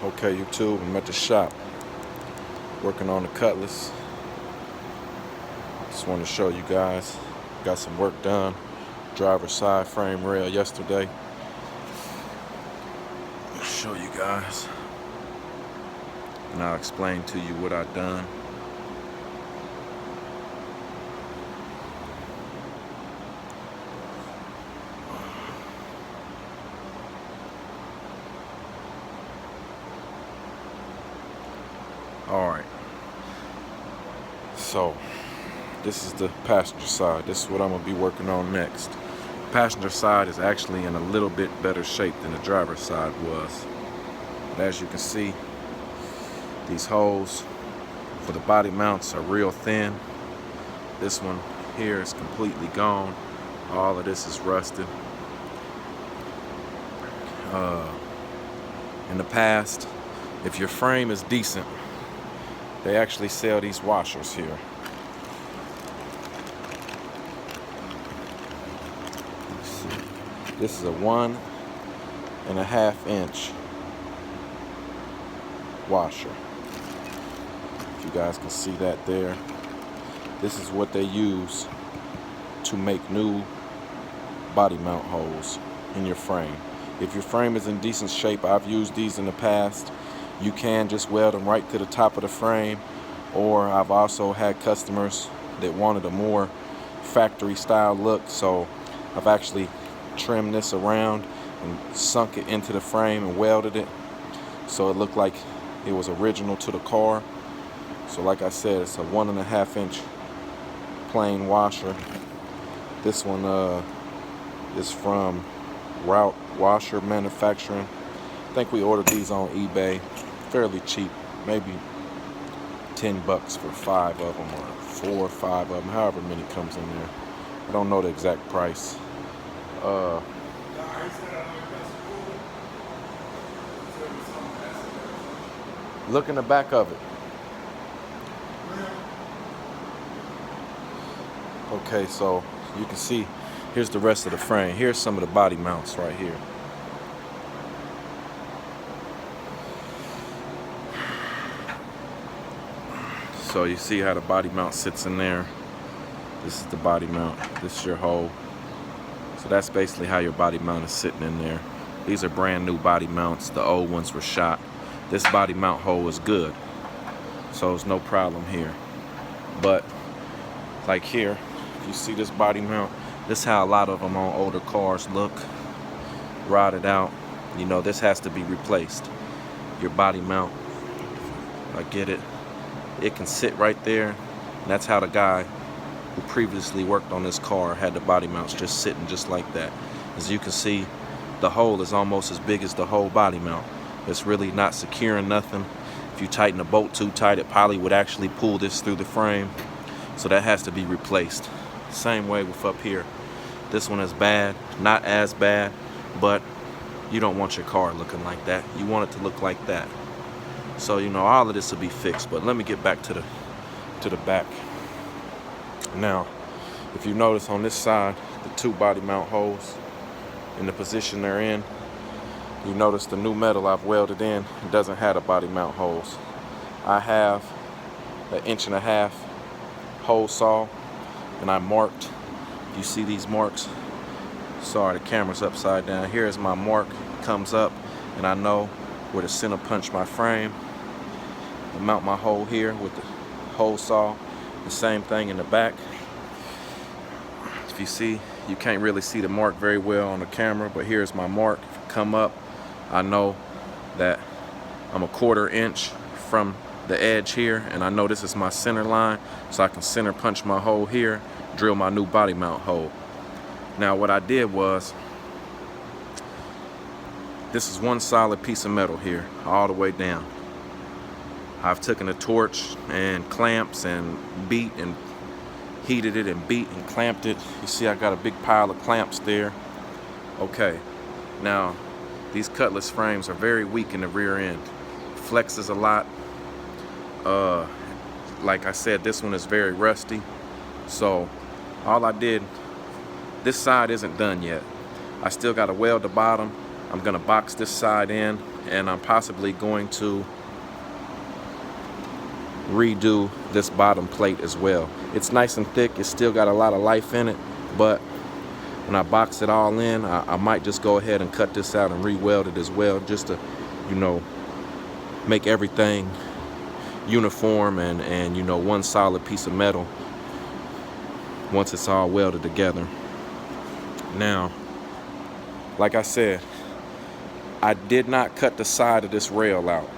Okay, YouTube, I'm at the shop working on the Cutlass. Just want to show you guys. Got some work done. Driver's side frame rail yesterday. I'll show you guys. And I'll explain to you what I've done. Alright. So, this is the passenger side. This is what I'm going to be working on next. Passenger side is actually in a little bit better shape than the driver's side was. But as you can see, these holes for the body mounts are real thin. This one here is completely gone. All of this is rusted. In the past, if your frame is decent, they actually sell these washers here. Let's see. This is a 1.5 inch washer. If you guys can see that there. This is what they use to make new body mount holes in your frame. If your frame is in decent shape, I've used these in the past. You can just weld them right to the top of the frame, or I've also had customers that wanted a more factory style look, so I've actually trimmed this around and sunk it into the frame and welded it so it looked like it was original to the car. So like I said, it's a 1.5 inch plain washer. This one is from Route Washer Manufacturing. I think we ordered these on eBay, fairly cheap, maybe $10 for 5 of them, or 4 or 5 of them, however many comes in there. I don't know the exact price. Look in the back of it. Okay, so you can see, here's the rest of the frame. Here's some of the body mounts right here. So you see how the body mount sits in there. This is the body mount. This is your hole. So that's basically how your body mount is sitting in there. These are brand new body mounts. The old ones were shot. This body mount hole is good, so there's no problem here. But like here, if you see this body mount, this is how a lot of them on older cars look, rotted out. You know, this has to be replaced. Your body mount, I get it. It can sit right there. And that's how the guy who previously worked on this car had the body mounts just sitting just like that. As you can see, the hole is almost as big as the whole body mount. It's really not securing nothing. If you tighten the bolt too tight, it probably would actually pull this through the frame. So that has to be replaced. Same way with up here. This one is bad, not as bad, but you don't want your car looking like that. You want it to look like that. So, you know, all of this will be fixed, but let me get back to the back. Now, if you notice on this side, the 2 body mount holes in the position they're in, you notice the new metal I've welded in, it doesn't have the body mount holes. I have an 1.5 inch hole saw, and I marked. You see these marks? Sorry, the camera's upside down. Here's my mark, comes up, and I know where to center punch my frame. I mount my hole here with the hole saw. The same thing in the back. If you see, you can't really see the mark very well on the camera, but here's my mark. If you come up, I know that I'm a 1/4 inch from the edge here, and I know this is my center line, so I can center punch my hole here, drill my new body mount hole. Now what I did was, this is one solid piece of metal here, all the way down. I've taken a torch and clamps and beat and heated it and beat and clamped it. You see I got a big pile of clamps there. Okay, now these Cutlass frames are very weak in the rear end. Flexes a lot. Like I said, this one is very rusty. So all I did, this side isn't done yet. I still got to weld the bottom I'm gonna box this side in, and I'm possibly going to redo this bottom plate as well. It's nice and thick, it's still got a lot of life in it, but when I box it all in, I might just go ahead and cut this out and re-weld it as well, just to, you know, make everything uniform and you know, one solid piece of metal once it's all welded together. Now, like I said, I did not cut the side of this rail out.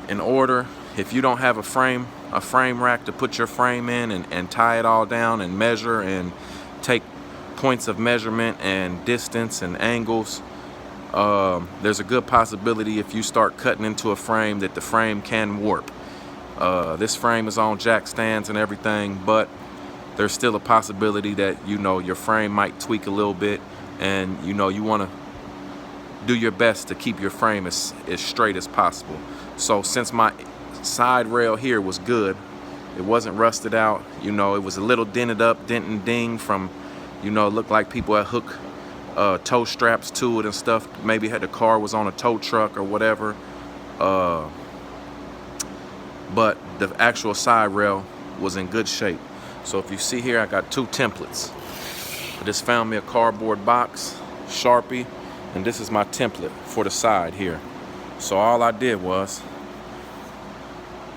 In order, if you don't have a frame rack to put your frame in and tie it all down and measure and take points of measurement and distance and angles, there's a good possibility if you start cutting into a frame that the frame can warp. This frame is on jack stands and everything, but there's still a possibility that, you know, your frame might tweak a little bit, and you know, you want to do your best to keep your frame as straight as possible. So since my side rail here was good, it wasn't rusted out, you know, it was a little dented up, dent and ding from, you know, it looked like people had hooked tow straps to it and stuff. Maybe the car was on a tow truck or whatever. But the actual side rail was in good shape. So if you see here, I got 2 templates. I just found me a cardboard box, Sharpie, and this is my template for the side here. So all I did was,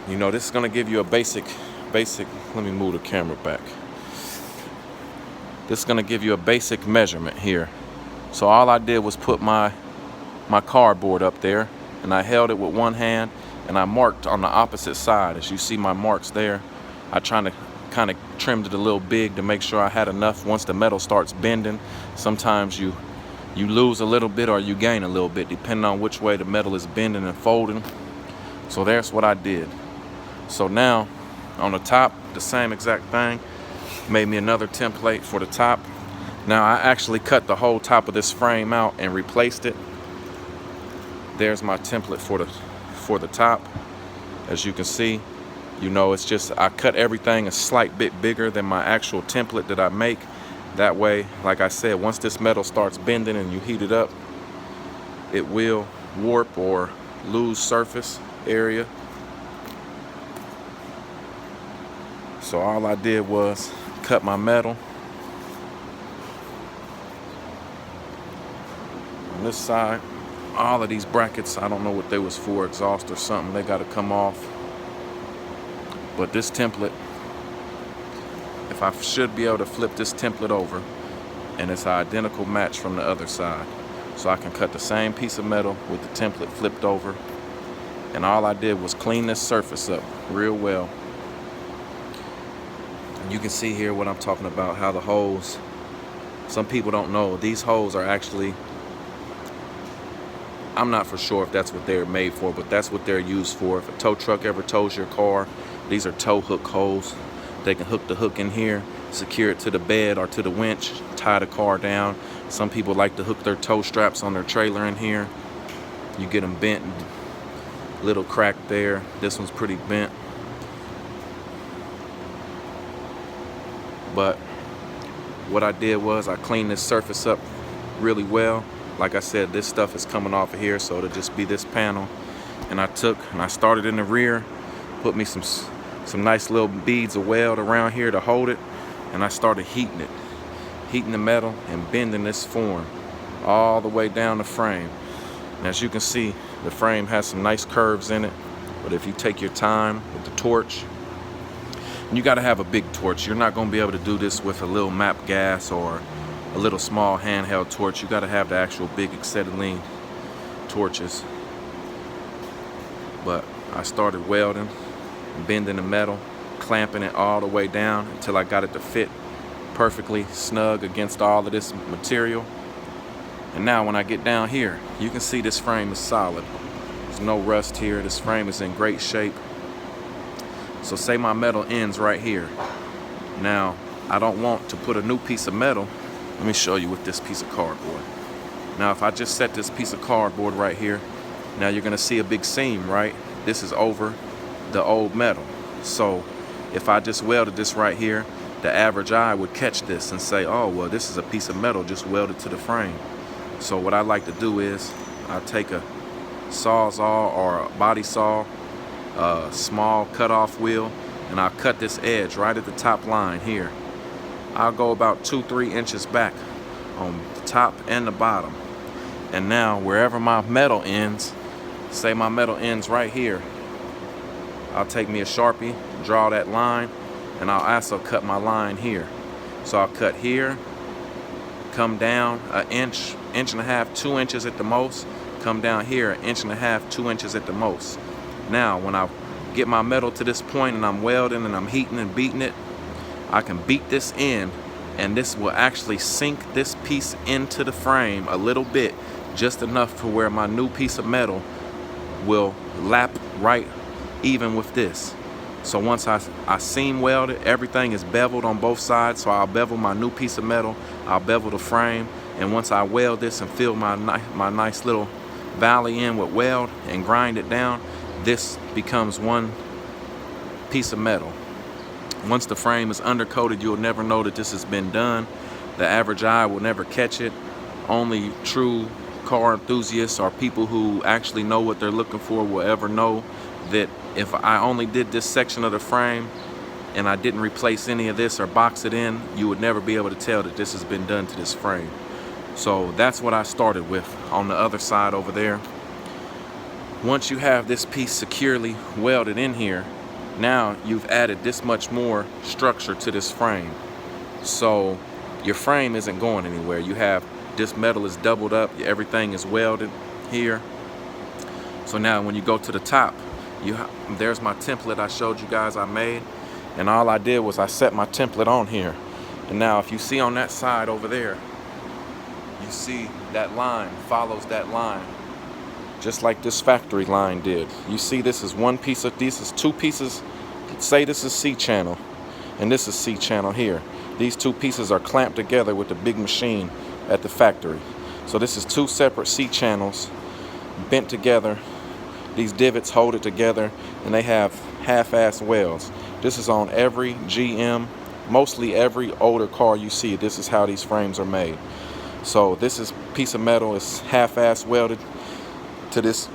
you know, this is gonna give you a basic, let me move the camera back. This is gonna give you a basic measurement here. So all I did was put my cardboard up there, and I held it with one hand, and I marked on the opposite side. As you see my marks there, I kind of trimmed it a little big to make sure I had enough. Once the metal starts bending, sometimes you lose a little bit or you gain a little bit, depending on which way the metal is bending and folding. So there's what I did. So now on the top, the same exact thing. Made me another template for the top. Now I actually cut the whole top of this frame out and replaced it. There's my template for the top. As you can see, you know, it's just, I cut everything a slight bit bigger than my actual template that I make. That way, like I said, once this metal starts bending and you heat it up, it will warp or lose surface area. So all I did was cut my metal on this side. All of these brackets, I don't know what they was for, exhaust or something, they got to come off. But this template, if I should be able to flip this template over, and it's an identical match from the other side. So I can cut the same piece of metal with the template flipped over. And all I did was clean this surface up real well. And you can see here what I'm talking about, how the holes, some people don't know, these holes are actually, I'm not for sure if that's what they're made for, but that's what they're used for. If a tow truck ever tows your car, these are tow hook holes. They can hook the hook in here, secure it to the bed or to the winch, tie the car down. Some people like to hook their tow straps on their trailer in here. You get them bent, little crack there. This one's pretty bent. But what I did was I cleaned this surface up really well. Like I said, this stuff is coming off of here, so it'll just be this panel. And I started in the rear, put me some nice little beads of weld around here to hold it, and I started heating it. Heating the metal and bending this form all the way down the frame. And as you can see, the frame has some nice curves in it, but if you take your time with the torch, and you got to have a big torch. You're not going to be able to do this with a little map gas or a little small handheld torch. You got to have the actual big acetylene torches. But I started welding, bending the metal, clamping it all the way down until I got it to fit perfectly snug against all of this material. And now when I get down here, you can see this frame is solid. There's no rust here. This frame is in great shape. So say my metal ends right here. Now, I don't want to put a new piece of metal. Let me show you with this piece of cardboard. Now, if I just set this piece of cardboard right here, now you're gonna see a big seam, right? This is over the old metal. So if I just welded this right here, the average eye would catch this and say, oh, well, this is a piece of metal just welded to the frame. So what I like to do is I take a sawzall or a body saw, a small cutoff wheel, and I'll cut this edge right at the top line here. I'll go about 2-3 inches back on the top and the bottom. And now wherever my metal ends, say my metal ends right here, I'll take me a Sharpie, draw that line, and I'll also cut my line here. So I'll cut here, come down an inch, inch and a half, 2 inches at the most, come down here an inch and a half, 2 inches at the most. Now when I get my metal to this point and I'm welding and I'm heating and beating it, I can beat this in, and this will actually sink this piece into the frame a little bit, just enough for where my new piece of metal will lap right even with this. So once I seam weld it, everything is beveled on both sides, so I'll bevel my new piece of metal, I'll bevel the frame, and once I weld this and fill my nice little valley in with weld and grind it down, this becomes one piece of metal. Once the frame is undercoated, you'll never know that this has been done. The average eye will never catch it. Only true car enthusiasts or people who actually know what they're looking for will ever know that if I only did this section of the frame and I didn't replace any of this or box it in, you would never be able to tell that this has been done to this frame. So that's what I started with on the other side over there. Once you have this piece securely welded in here, now you've added this much more structure to this frame. So your frame isn't going anywhere. You have this metal is doubled up, everything is welded here. So now when you go to the top, there's my template I showed you guys I made, and all I did was I set my template on here. And now if you see on that side over there, you see that line follows that line, just like this factory line did. You see this is one piece of, this is two pieces, say this is C channel, and this is C channel here. These two pieces are clamped together with the big machine at the factory. So this is two separate C channels bent together. These divots hold it together, and they have half-ass welds. This is on every GM, mostly every older car you see. This is how these frames are made. So this is piece of metal is half-ass welded to this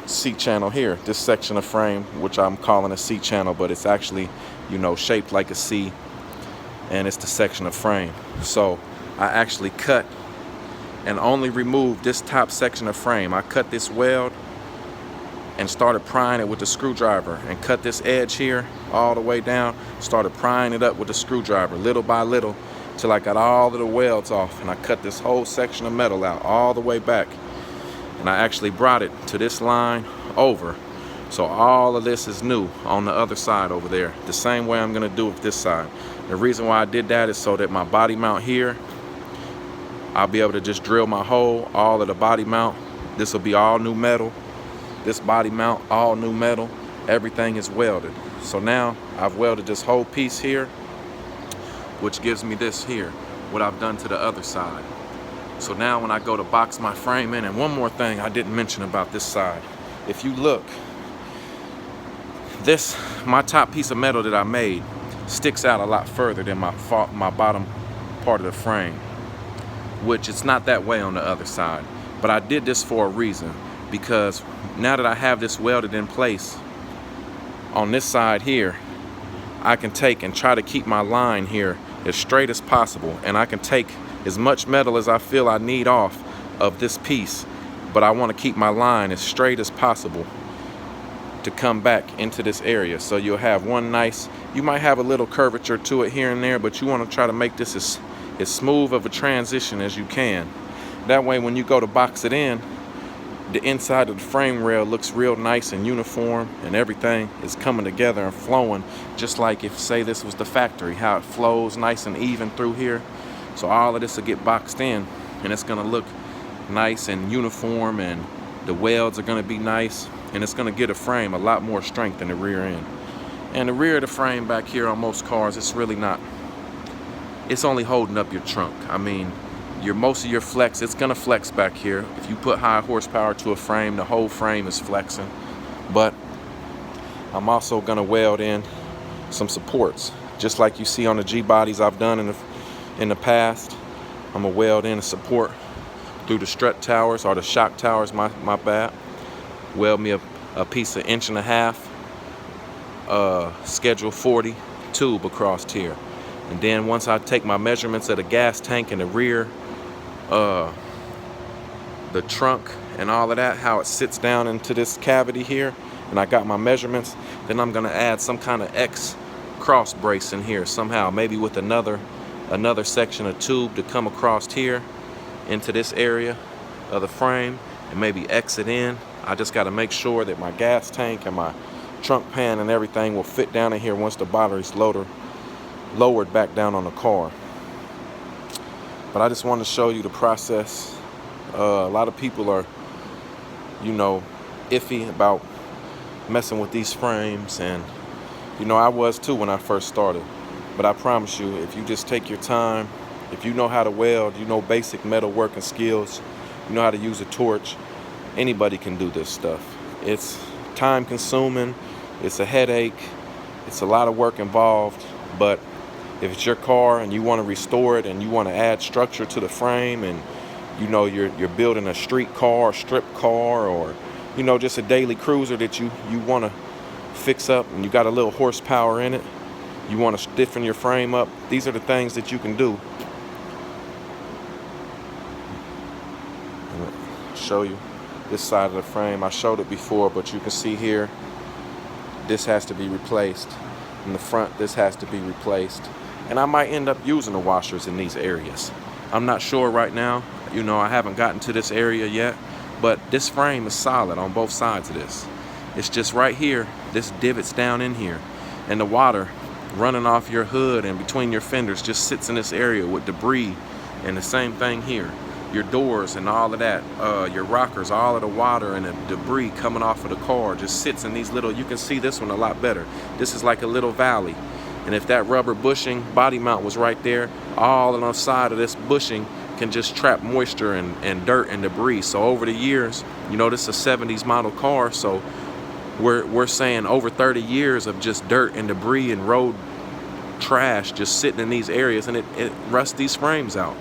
C channel here, this section of frame, which I'm calling a C channel, but it's actually, you know, shaped like a C, and it's the section of frame. So I actually cut and only removed this top section of frame. I cut this weld and started prying it with the screwdriver, and cut this edge here all the way down, started prying it up with the screwdriver little by little till I got all of the welds off, and I cut this whole section of metal out all the way back, and I actually brought it to this line over. So all of this is new on the other side over there, the same way I'm gonna do with this side. The reason why I did that is so that my body mount here, I'll be able to just drill my hole, all of the body mount. This will be all new metal. This body mount, all new metal. Everything is welded. So now I've welded this whole piece here, which gives me this here, what I've done to the other side. So now when I go to box my frame in, and one more thing I didn't mention about this side. If you look, my top piece of metal that I made sticks out a lot further than my bottom part of the frame, which it's not that way on the other side. But I did this for a reason, because now that I have this welded in place on this side here, I can take and try to keep my line here as straight as possible, and I can take as much metal as I feel I need off of this piece, but I want to keep my line as straight as possible to come back into this area. So you'll have one nice, you might have a little curvature to it here and there, but you want to try to make this as smooth of a transition as you can. That way when you go to box it in, the inside of the frame rail looks real nice and uniform, and everything is coming together and flowing, just like if, say, this was the factory, how it flows nice and even through here. So all of this will get boxed in, and it's gonna look nice and uniform, and the welds are gonna be nice, and it's gonna get a frame a lot more strength in the rear end. And the rear of the frame back here on most cars, it's really not, it's only holding up your trunk. I mean, most of your flex, it's gonna flex back here. If you put high horsepower to a frame, the whole frame is flexing. But I'm also gonna weld in some supports, just like you see on the G bodies I've done in the past. I'm gonna weld in a support through the strut towers, or the shock towers, my bad. Weld me a piece of 1.5 schedule 40 tube across here. And then once I take my measurements of the gas tank and the rear, the trunk and all of that, how it sits down into this cavity here, and I got my measurements, then I'm gonna add some kind of X cross brace in here somehow, maybe with another section of tube to come across here into this area of the frame and maybe exit in. I just got to make sure that my gas tank and my trunk pan and everything will fit down in here once the battery's lowered back down on the car. But I just wanted to show you the process. A lot of people are, you know, iffy about messing with these frames, and you know, I was too when I first started. But I promise you, if you just take your time, if you know how to weld, you know basic metal working skills, you know how to use a torch, anybody can do this stuff. It's time consuming, it's a headache, it's a lot of work involved, but if it's your car and you want to restore it and you want to add structure to the frame, and you know you're building a street car, strip car, or you know just a daily cruiser that you want to fix up, and you got a little horsepower in it, you want to stiffen your frame up, these are the things that you can do. I'll show you this side of the frame. I showed it before, but you can see here this has to be replaced. In the front, this has to be replaced, and I might end up using the washers in these areas. I'm not sure right now. You know, I haven't gotten to this area yet, but this frame is solid on both sides of this. It's just right here, this divot's down in here, and the water running off your hood and between your fenders just sits in this area with debris. And the same thing here, your doors and all of that, your rockers, all of the water and the debris coming off of the car just sits in these little, you can see this one a lot better. This is like a little valley, and if that rubber bushing body mount was right there, all on the side of this bushing can just trap moisture and dirt and debris. So over the years, you know, this is a 70s model car, so we're saying over 30 years of just dirt and debris and road trash just sitting in these areas, and it rusts these frames out.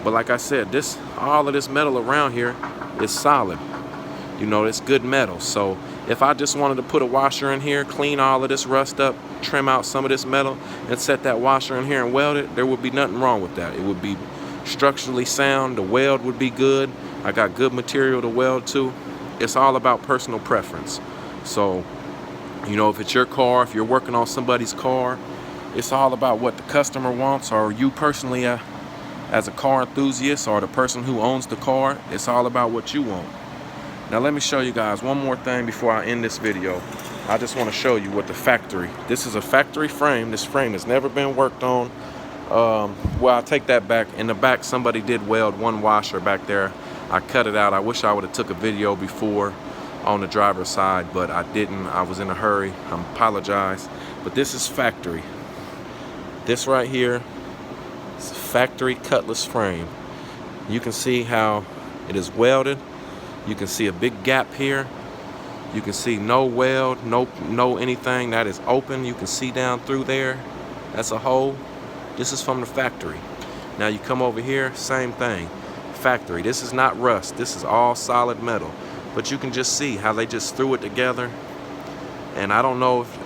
But like I said, all of this metal around here is solid. You know, it's good metal. So if I just wanted to put a washer in here, clean all of this rust up, trim out some of this metal, and set that washer in here and weld it, there would be nothing wrong with that. It would be structurally sound. The weld would be good. I got good material to weld to. It's all about personal preference. So, you know, if it's your car, if you're working on somebody's car, it's all about what the customer wants, or you personally as a car enthusiast, or the person who owns the car, it's all about what you want. Now let me show you guys one more thing before I end this video. I just want to show you what the factory, this is a factory frame. This frame has never been worked on. Well, I take that back. In the back, somebody did weld one washer back there. I cut it out. I wish I would have took a video before on the driver's side, but I didn't. I was in a hurry. I apologize. But this is factory. This right here is a factory Cutlass frame. You can see how it is welded. You can see a big gap here. You can see no weld, no anything that is open. You can see down through there. That's a hole. This is from the factory. Now you come over here, same thing. Factory. This is not rust. This is all solid metal. But you can just see how they just threw it together. And I don't know if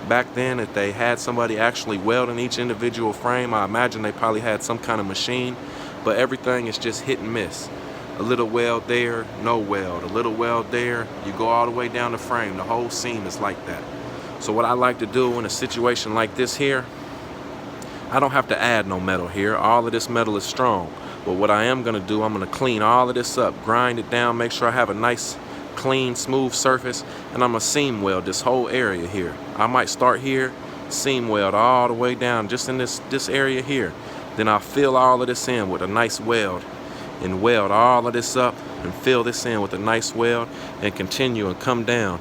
back then if they had somebody actually welding each individual frame. I imagine they probably had some kind of machine. But everything is just hit and miss. A little weld there, no weld. A little weld there, you go all the way down the frame. The whole seam is like that. So what I like to do in a situation like this here, I don't have to add no metal here. All of this metal is strong. But what I am gonna do, I'm gonna clean all of this up, grind it down, make sure I have a nice, clean, smooth surface, and I'm gonna seam weld this whole area here. I might start here, seam weld all the way down, just in this area here. Then I'll fill all of this in with a nice weld, and weld all of this up, and fill this in with a nice weld, and continue and come down.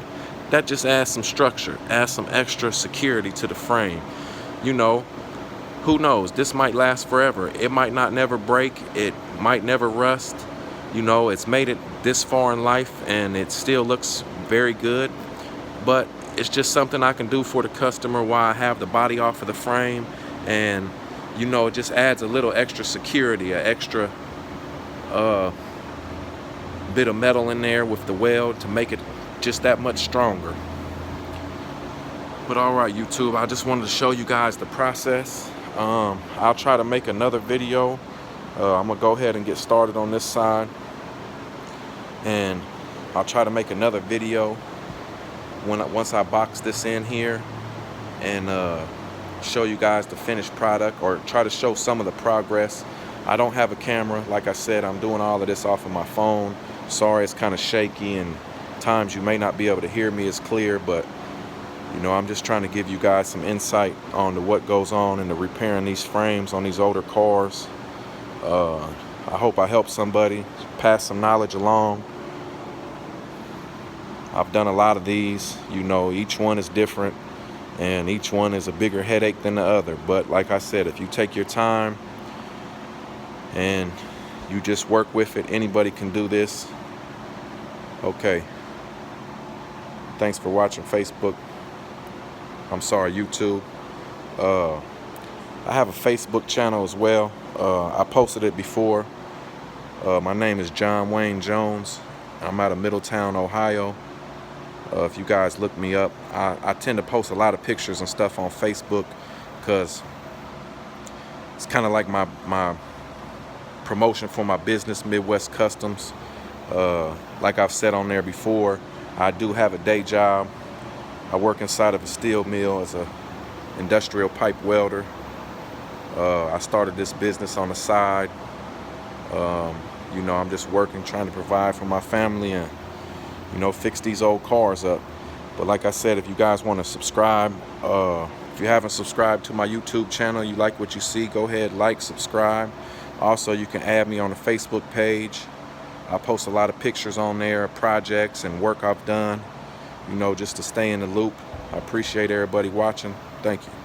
That just adds some structure, adds some extra security to the frame. You know, who knows? This might last forever. It might not never break. It might never rust. You know, it's made it this far in life and it still looks very good. But it's just something I can do for the customer while I have the body off of the frame. And, you know, it just adds a little extra security, an extra bit of metal in there with the weld to make it just that much stronger. But alright, YouTube, I just wanted to show you guys the process. I'll try to make another video. I'm gonna go ahead and get started on this side, and I'll try to make another video once I box this in here and show you guys the finished product, or try to show some of the progress. I don't have a camera, like I said. I'm doing all of this off of my phone. Sorry, it's kind of shaky, and times you may not be able to hear me as clear, but you know, I'm just trying to give you guys some insight on to what goes on in the repairing these frames on these older cars. I hope I help somebody, pass some knowledge along. I've done a lot of these. You know, each one is different, and each one is a bigger headache than the other. But like I said, if you take your time and you just work with it, anybody can do this. Okay. Thanks for watching Facebook. I'm sorry, YouTube. I have a Facebook channel as well. I posted it before. My name is John Wayne Jones. I'm out of Middletown, Ohio. If you guys look me up, I tend to post a lot of pictures and stuff on Facebook because it's kind of like my promotion for my business, Midwest Customs. Like I've said on there before, I do have a day job. I work inside of a steel mill as a industrial pipe welder. I started this business on the side. You know, I'm just working, trying to provide for my family and, you know, fix these old cars up. But like I said, if you guys want to subscribe, if you haven't subscribed to my YouTube channel, you like what you see, go ahead, like, subscribe. Also, you can add me on the Facebook page. I post a lot of pictures on there, projects and work I've done, you know, just to stay in the loop. I appreciate everybody watching. Thank you.